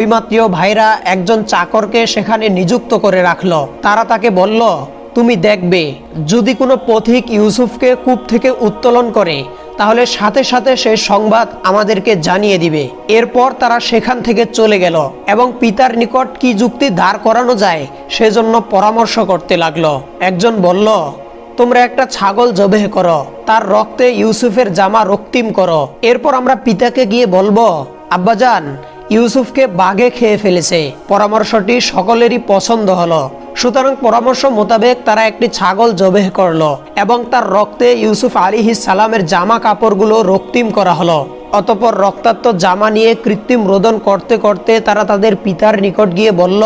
বিমাতীয় ভাইরা একজন চাকরকে সেখানে নিযুক্ত করে রাখলো। তারা তাকে বলল, তুমি দেখবে যদি কোনো পথিক ইউসুফকে কূপ থেকে উত্তোলন করে তাহলে সাথে সাথে সেই সংবাদ আমাদেরকে জানিয়ে দিবে। এরপর তারা সেখান থেকে চলে গেল এবং পিতার নিকট কি যুক্তি দাঁড় করানো যায় সেজন্য পরামর্শ করতে লাগলো। একজন বলল, তোমরা একটা ছাগল জবেহ করো, তার রক্তে ইউসুফের জামা রক্তিম করো, এরপর আমরা পিতাকে গিয়ে বলবো, আব্বাজান ইউসুফকে বাঘে খেয়ে ফেলেছে। পরামর্শটি সকলেরই পছন্দ হলো। সুতরাং পরামর্শ মোতাবেক তারা একটি ছাগল জবেহ করলো এবং তার রক্তে ইউসুফ আলাইহিস সালামের জামা কাপড়গুলো রক্তিম করা হলো। অতঃপর রক্তাক্ত জামা নিয়ে কৃত্রিম রোদন করতে করতে তারা তাদের পিতার নিকট গিয়ে বলল,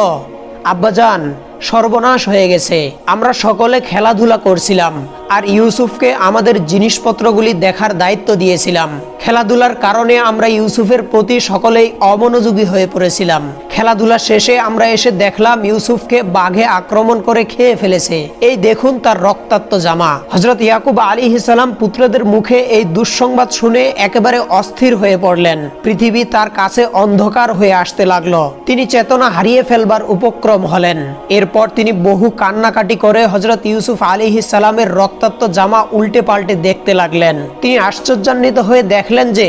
আব্বাজান সর্বনাশ হয়ে গেছে। আমরা সকলে খেলাধুলা করছিলাম আর ইউসুফকে আমাদের জিনিসপত্রগুলি দেখার দায়িত্ব দিয়েছিলাম। খেলাধুলার কারণে আমরা ইউসুফের প্রতি সকলেই অমনোযোগী হয়ে পড়েছিলাম। খেলাধুলা শেষে আমরা এসে দেখলাম ইউসুফকে বাঘে আক্রমণ করে খেয়ে ফেলেছে। এই দেখুন তার রক্তাক্ত জামা। হযরত ইয়াকুব আলাইহিস সালাম পুত্রদের মুখে এই দুঃসংবাদ শুনে একেবারে অস্থির হয়ে পড়লেন। পৃথিবী তার কাছে অন্ধকার হয়ে আসতে লাগলো। তিনি চেতনা হারিয়ে ফেলবার উপক্রম হলেন। এরপর তিনি বহু কান্নাকাটি করে হযরত ইউসুফ আলাইহিস সালামের রক্তাক্ত জামা উল্টে পাল্টে দেখতে লাগলেন। তিনি আশ্চর্যান্বিত হয়ে দেখলেন যে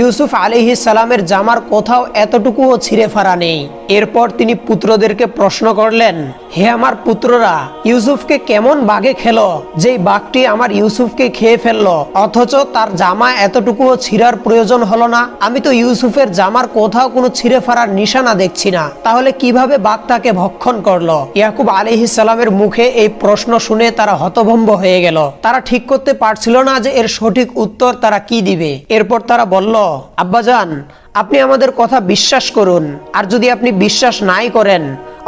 ইউসুফ আলাইহিস সালামের জামার কোথাও এতটুকুও ছিঁড়ে ফাড়া নেই। এরপর তিনি পুত্রদেরকে প্রশ্ন করলেন, হে আমার পুত্ররা, ইউসুফকে কেমন বাঘে খেলো যেই বাঘটি আমার ইউসুফকে খেয়ে ফেললো, অথচ তার জামা এতটুকুও ছিঁড়ার প্রয়োজন হলো না? আমি তো ইউসুফের জামার কোথাও কোনো ছিঁড়ে ফাড়ার নিশানা দেখছি না, তাহলে কিভাবে বাঘ তাকে ভক্ষণ করলো? ইয়াকুব আলাইহিস সালামের মুখে এই প্রশ্ন শুনে তারা হতভম্ব হয়ে গেল। তারা ঠিক করতে পারছিল না যে এর সঠিক উত্তর তারা কি দিবে। এরপর তারা বলল, আব্বাজান আপনি আমাদের কথা বিশ্বাস করুন, আর যদি আপনি বিশ্বাস নাই করেন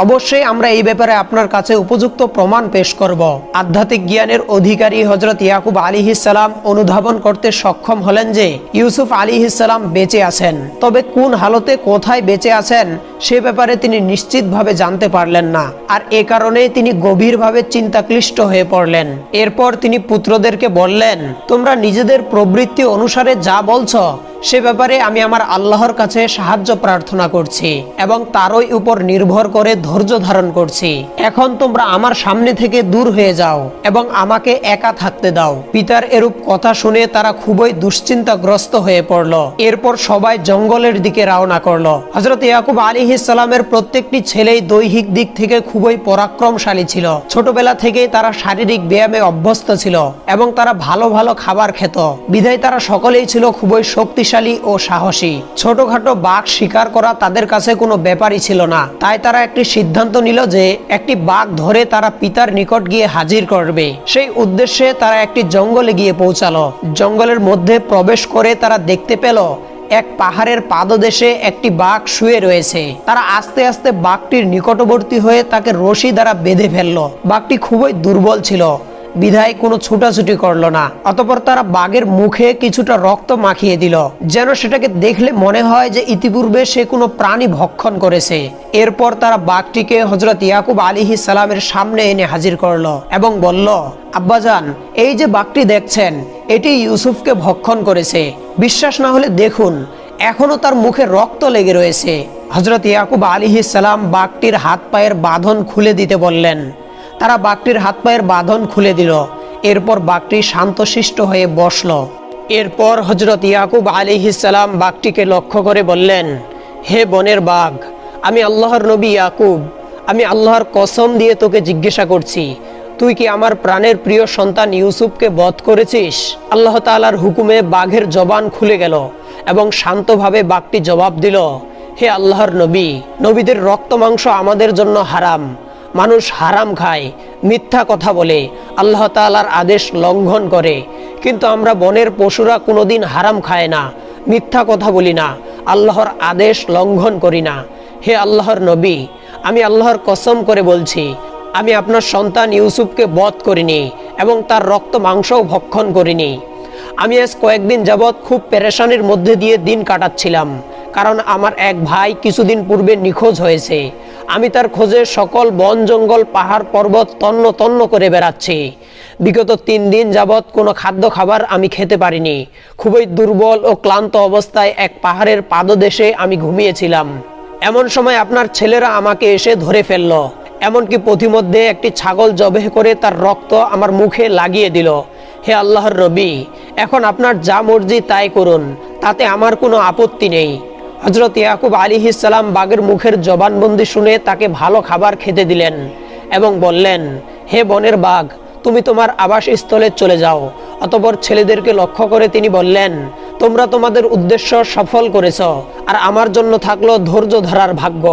অবশ্যই আমরা এই ব্যাপারে আপনার কাছে উপযুক্ত প্রমাণ পেশ করব। আধ্যাত্মিক জ্ঞানের অধিকারী হযরত ইয়াকুব আলাইহিস সালাম অনুধাবন করতে সক্ষম হলেন যে ইউসুফ আলাইহিস সালাম বেঁচে আছেন, তবে কোন হালতে কোথায় বেঁচে আছেন সে ব্যাপারে তিনি নিশ্চিতভাবে জানতে পারলেন না। আর এ কারণে তিনি গভীরভাবে চিন্তাক্লিষ্ট হয়ে পড়লেন। এরপর তিনি পুত্রদেরকে বললেন, তোমরা নিজেদের প্রবৃত্তি অনুসারে যা বলছো সে ব্যাপারে আমি আমার আল্লাহর কাছে সাহায্য প্রার্থনা করছি এবং তারই উপর নির্ভর করে ধৈর্য ধারণ করছি। এখন তোমরা আমার সামনে থেকে দূর হয়ে যাও এবং আমাকে একা থাকতে দাও। পিতার এরূপ কথা শুনে তারা খুবই দুশ্চিন্তাগ্রস্ত হয়ে পড়ল। এরপর সবাই জঙ্গলের দিকে রওনা করলো। হযরত ইয়াকুব আলাইহিস সালামের প্রত্যেকটি ছেলেই দৈহিক দিক থেকে খুবই পরাক্রমশালী ছিল। ছোটবেলা থেকেই তারা শারীরিক ব্যায়ামে অভ্যস্ত ছিল এবং তারা ভালো ভালো খাবার খেত। বিধায় তারা সকলেই ছিল খুবই শক্তিশালী ও সাহসী। ছোটখাটো বাঘ শিকার করা তাদের কাছে কোনো ব্যাপারই ছিল না। তাই তারা একটি সিদ্ধান্ত নিল যে একটি বাঘ ধরে তারা পিতার নিকট গিয়ে হাজির করবে। সেই উদ্দেশ্যে তারা একটি জঙ্গলে গিয়ে পৌঁছালো। জঙ্গলের মধ্যে প্রবেশ করে তারা দেখতে পেল এক পাহাড়ের পাদদেশে একটি বাঘ শুয়ে রয়েছে। তারা আস্তে আস্তে বাঘটির নিকটবর্তী হয়ে তাকে রশি দ্বারা বেঁধে ফেললো। বাঘটি খুবই দুর্বল ছিল, বিধায় কোনো ছুটাছুটি করলো না। অতঃপর তারা বাঘের মুখে কিছুটা রক্ত মাখিয়ে দিল, যেন সেটাকে দেখলে মনে হয় যে ইতিপূর্বে সে কোনো প্রাণী ভক্ষণ করেছে। এরপর তারা বাঘটিকে হযরত ইয়াকুব আলাইহিস সালামের সামনে এনে হাজির করলো এবং বলল, আব্বাজান এই যে বাঘটি দেখছেন এটি ইউসুফকে ভক্ষণ করেছে। বিশ্বাস না হলে দেখুন, এখনো তার মুখে রক্ত লেগে রয়েছে। হযরত ইয়াকুব আলাইহিস সালাম বাঘটির হাত পায়ের বাঁধন খুলে দিতে বললেন। তারা বাঘটির হাত পায়ের বাঁধন খুলে দিল। এরপর বাঘটি শান্তশিষ্ট হয়ে বসল। এরপর হযরত ইয়াকুব আলাইহিস সালাম বাঘটিকে লক্ষ্য করে বললেন, হে বনের বাঘ, আমি আল্লাহর নবী ইয়াকুব, আমি আল্লাহর কসম দিয়ে তোকে জিজ্ঞাসা করছি, তুই কি আমার প্রাণের প্রিয় সন্তান ইউসুফকে বধ করেছিস? আল্লাহ তাআলার হুকুমে বাঘের জবান খুলে গেল এবং শান্তভাবে বাঘটি জবাব দিল, হে আল্লাহর নবী, নবীদের রক্ত মাংস আমাদের জন্য হারাম। মানুষ হারাম খায়, মিথ্যা কথা বলে, আল্লাহ তাআলার আদেশ লঙ্ঘন করে, কিন্তু আমরা বনের পশুরা কোনোদিন হারাম খায় না, মিথ্যা কথা বলি না, আল্লাহর আদেশ লঙ্ঘন করি না। হে আল্লাহর নবী, আমি আল্লাহর কসম করে বলছি, আমি আপনার সন্তান ইউসুফকে বধ করিনি এবং তার রক্ত মাংসও ভক্ষণ করিনি। আমি আজ কয়েকদিন যাবৎ খুব পেরেশানির মধ্যে দিয়ে দিন কাটাচ্ছিলাম, কারণ আমার এক ভাই কিছুদিন পূর্বে নিখোঁজ হয়েছে। আমি তার খোঁজে সকল বন জঙ্গল পাহাড় পর্বত তন্ন তন্ন করে বেড়াচ্ছি। বিগত 3 দিন যাবৎ কোনো খাদ্য খাবার আমি খেতে পারিনি। খুবই দুর্বল ও ক্লান্ত অবস্থায় এক পাহাড়ের পাদদেশে আমি ঘুমিয়েছিলাম। এমন সময় আপনার ছেলেরা আমাকে এসে ধরে ফেলল, এমনকি পথিমধ্যে একটি ছাগল জবেহ করে তার রক্ত আমার মুখে লাগিয়ে দিল। হে আল্লাহর নবী, এখন আপনার যা মর্জি তাই করুন, তাতে আমার কোনো আপত্তি নেই। হযরত ইয়াকুব আলাইহিস সালাম বাঘের মুখের জবানবন্দি শুনে তাকে ভালো খাবার খেতে দিলেন এবং বললেন, হে বনের বাঘ, তুমি তোমার আবাসস্থলে চলে যাও। অতঃপর ছেলেদেরকে লক্ষ্য করে তিনি বললেন, তোমরা তোমাদের উদ্দেশ্য সফল করেছ, আর আমার জন্য থাকলো ধৈর্য ধরার ভাগ্য।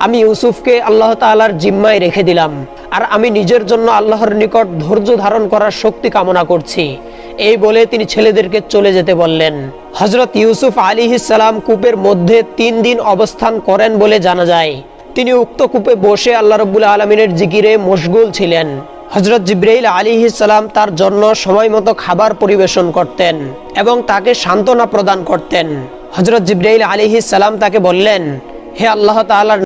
আমি ইউসুফকে আল্লাহ তাআলার জিম্মায় রেখে দিলাম, আর আমি নিজের জন্য আল্লাহর নিকট ধৈর্য ধারণ করার শক্তি কামনা করছি। এই বলে তিনি ছেলেদেরকে চলে যেতে বললেন। হযরত ইউসুফ আলাইহিস সালাম কূপের মধ্যে 3 দিন অবস্থান করেন বলে জানা যায়। তিনি উক্ত কূপে বসে আল্লাহ রাব্বুল আলামিনের জিকিরে মশগুল ছিলেন। হযরত জিবরাইল আলাইহিস সালাম তার জন্য সময় মতো খাবার পরিবেশন করতেন এবং তাকে সান্ত্বনা প্রদান করতেন। হযরত জিবরাইল আলাইহিস সালাম তাকে বললেন, হে আল্লাহ তাআলার